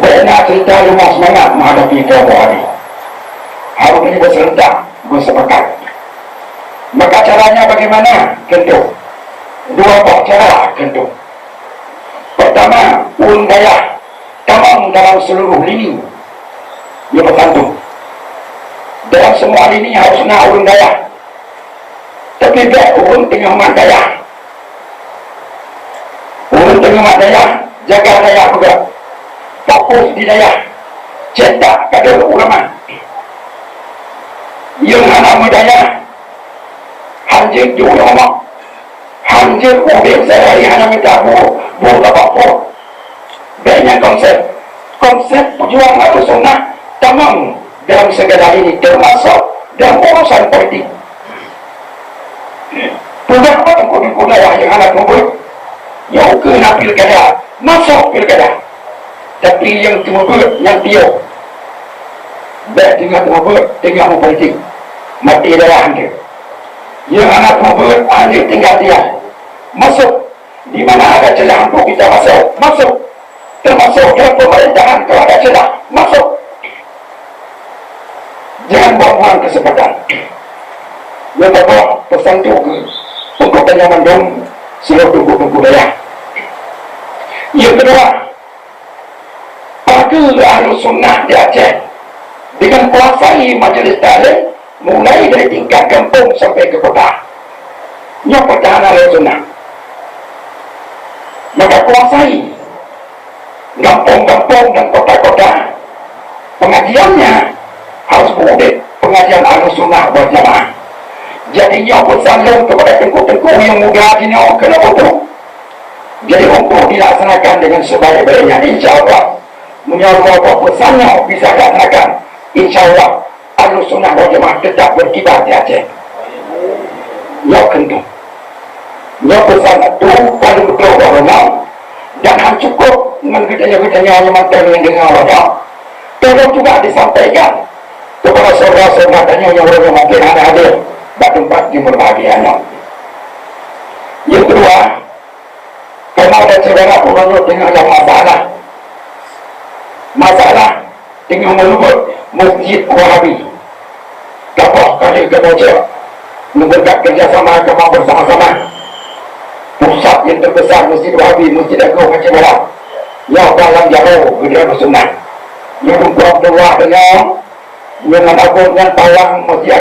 Banyak cerita rumah semangat menghadapi kelompok hari. Hari ini berserentak, bersepakat. Maka caranya bagaimana? Tentu dua cara tentu. Pertama, urun daya tamam dalam seluruh lini. Ia bertantung. Dalam semua lini harus nak urun daya. Tapi dia urun tengah mat daya. Urun tengah mat daya, jaga daya juga. Fokus di daya. Cetak kader ulama. Yang anak mudanya hanjir juga ngomong. Hanjir ubin sehari hanya minta bu apa-apa. Banyak konsep pejuang atau sunnah tamam dalam segala ini, termasuk dalam urusan politik. Punya apa tengku-tengku daya yang anak membuat yang kena pilkada, masuk pilkada. Tapi yang membuat, yang dia baik tinggal membuat, tinggal politik, mati daya hanjir. Yang anak membuat, hanjir tinggal dia masuk di mana ada celah untuk kita masuk, termasuk dalam pemerintahan kalau ada celah masuk. Jangan buang-buang kesempatan. Yang kedua, pesan itu untuk kenyaman dong seluruh tubuh daya. Yang kedua, pada Ahlus Sunnah di Aceh dengan kuasai majelis taklim mulai dari tingkat kampung sampai ke kota. Ini pertahanan Ahlus Sunnah. Maka kuasai kampung-kampung dan kota-kota. Pengajiannya harus berudit pengajian Ahlus Sunnah wal Jamaah. Jadi yang bersandung kepada tengku-tengku yang muda ini kena butuh. Jadi untuk dilaksanakan dengan sebaik-baiknya, insya Allah menyalurkan pesannya bisa dilaksanakan. Insya Allah Ahlus Sunnah wal Jamaah tetap berkibar di Aceh. Ya kentu. Ya pesan itu paling betul orang jangan cukup dengan gedenya-gedenya hanya mantan yang dengar orang. Tolong juga disampaikan kepada saudara-saudaranya yang orang mungkin ada hadir tempat di berbahagianya. Yang kedua, kalau ada saudara menurut dengan yang masalah dengan menurut Masjid Wahabi, dapat kali kemudian membuat kerjasama agama bersama-sama. Pusat yang terbesar Masjid Wahabi, Masjid Agung Aceh Barat, yang dalam jauh Gedera Sunnah, yang Abdullah dengan yang Agung yang Tawang Masjid